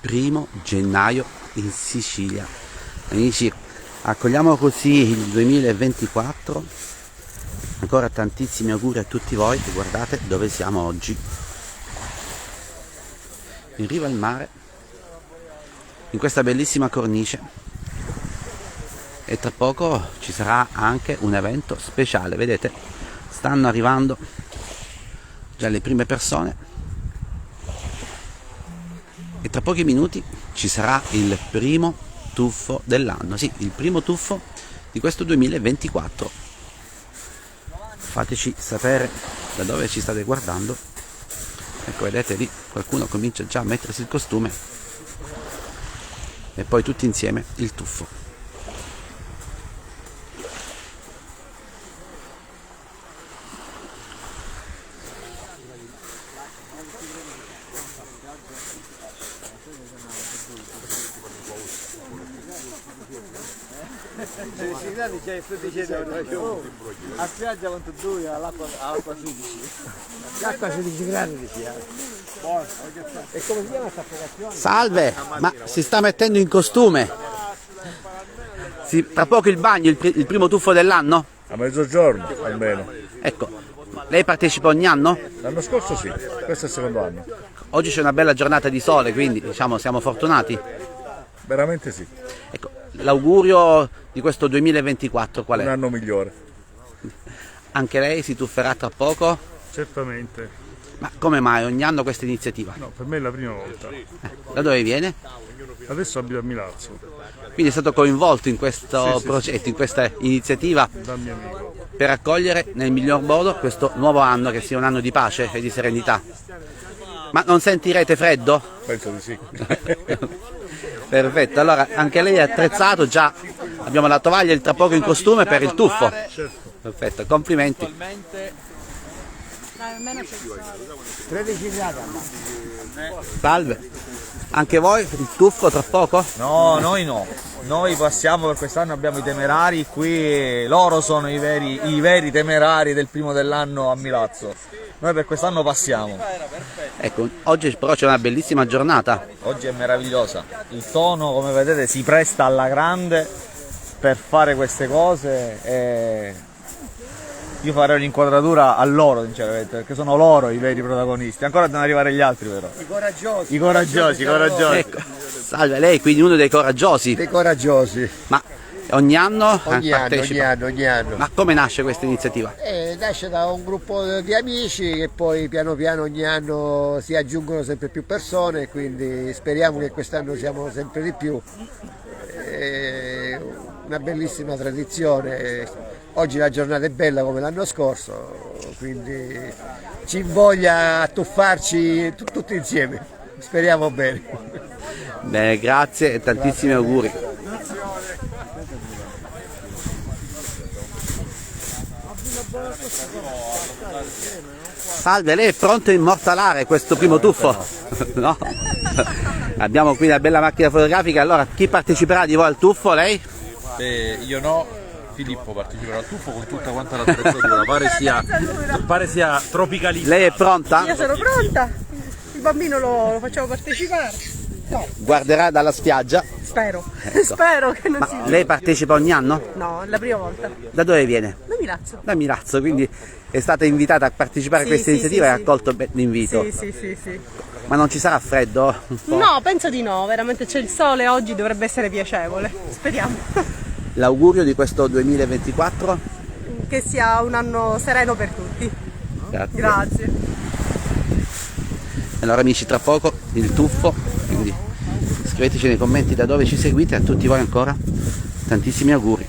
1° gennaio in Sicilia. Amici, accogliamo così il 2024. Ancora tantissimi auguri a tutti voi e guardate dove siamo oggi. In riva al mare, in questa bellissima cornice, e tra poco ci sarà anche un evento speciale. Vedete, stanno arrivando già le prime persone e tra pochi minuti ci sarà il primo tuffo dell'anno, sì, il primo tuffo di questo 2024. Fateci sapere da dove ci state guardando. Ecco, vedete lì qualcuno comincia già a mettersi il costume e poi tutti insieme il tuffo. A spiaggia quanto due, all'acqua 16. L'acqua 16 gradi e come si chiama questa applicazione? Salve, ma si sta mettendo in costume? Tra poco il bagno, il primo tuffo dell'anno? A mezzogiorno almeno. Ecco, lei partecipa ogni anno? L'anno scorso sì, questo è il secondo anno. Oggi c'è una bella giornata di sole, quindi diciamo siamo fortunati. Veramente sì. Ecco, l'augurio di questo 2024 qual è? Un anno migliore. Anche lei si tufferà tra poco? Certamente. Ma come mai ogni anno questa iniziativa? No, per me è la prima volta. Da dove viene? Adesso abito a Milazzo, Quindi è stato coinvolto in questo Sì, progetto, in questa iniziativa dal mio amico. per accogliere nel miglior modo questo nuovo anno, che sia un anno di pace e di serenità. Ma non sentirete freddo? Penso di sì. Perfetto, allora anche lei è attrezzato, già abbiamo la tovaglia e tra poco in costume per il tuffo. Perfetto, complimenti. 13 gradi. Salve, anche voi il tuffo tra poco? No, noi no. Noi passiamo, per quest'anno abbiamo i temerari qui, loro sono i veri temerari del primo dell'anno a Milazzo. Noi per quest'anno passiamo. Ecco, oggi però c'è una bellissima giornata. Oggi è meravigliosa. Il tono, come vedete, si presta alla grande per fare queste cose e io farei un'inquadratura a loro, sinceramente, perché sono loro i veri protagonisti. Ancora devono arrivare gli altri, però. I coraggiosi. Ecco, salve, lei quindi uno dei coraggiosi. Dei coraggiosi. Ma ogni anno Ogni partecipa? anno. Ma come nasce questa iniziativa? Nasce da un gruppo di amici che poi piano piano ogni anno si aggiungono sempre più persone, quindi speriamo che quest'anno siamo sempre di più. È una bellissima tradizione. Oggi la giornata è bella come l'anno scorso, quindi ci invoglia a tuffarci tutti insieme. Speriamo bene. Bene, grazie e tantissimi auguri. Salve, lei è pronto a immortalare questo primo tuffo? No? Abbiamo qui una bella macchina fotografica. Allora, chi parteciperà di voi al tuffo? Lei? Io no, Filippo parteciperà al tuffo con tutta quanta l'attrezzatura, pare sia tropicalista. Lei è pronta? Io sono pronta, il bambino lo facciamo partecipare. No, Guarderà dalla spiaggia? spero, Ecco. spero che non Ma si... lei partecipa ogni anno? No, è la prima volta. Da dove viene? Da Milazzo. Da Milazzo, quindi è stata invitata a partecipare a questa iniziativa e ha accolto l'invito. Sì. Ma non ci sarà freddo? Un po'? No, penso di no, veramente c'è il sole oggi, dovrebbe essere piacevole, speriamo. L'augurio di questo 2024? Che sia un anno sereno per tutti. Grazie. Grazie. Allora amici, tra poco il tuffo, quindi scriveteci nei commenti da dove ci seguite. A tutti voi ancora tantissimi auguri.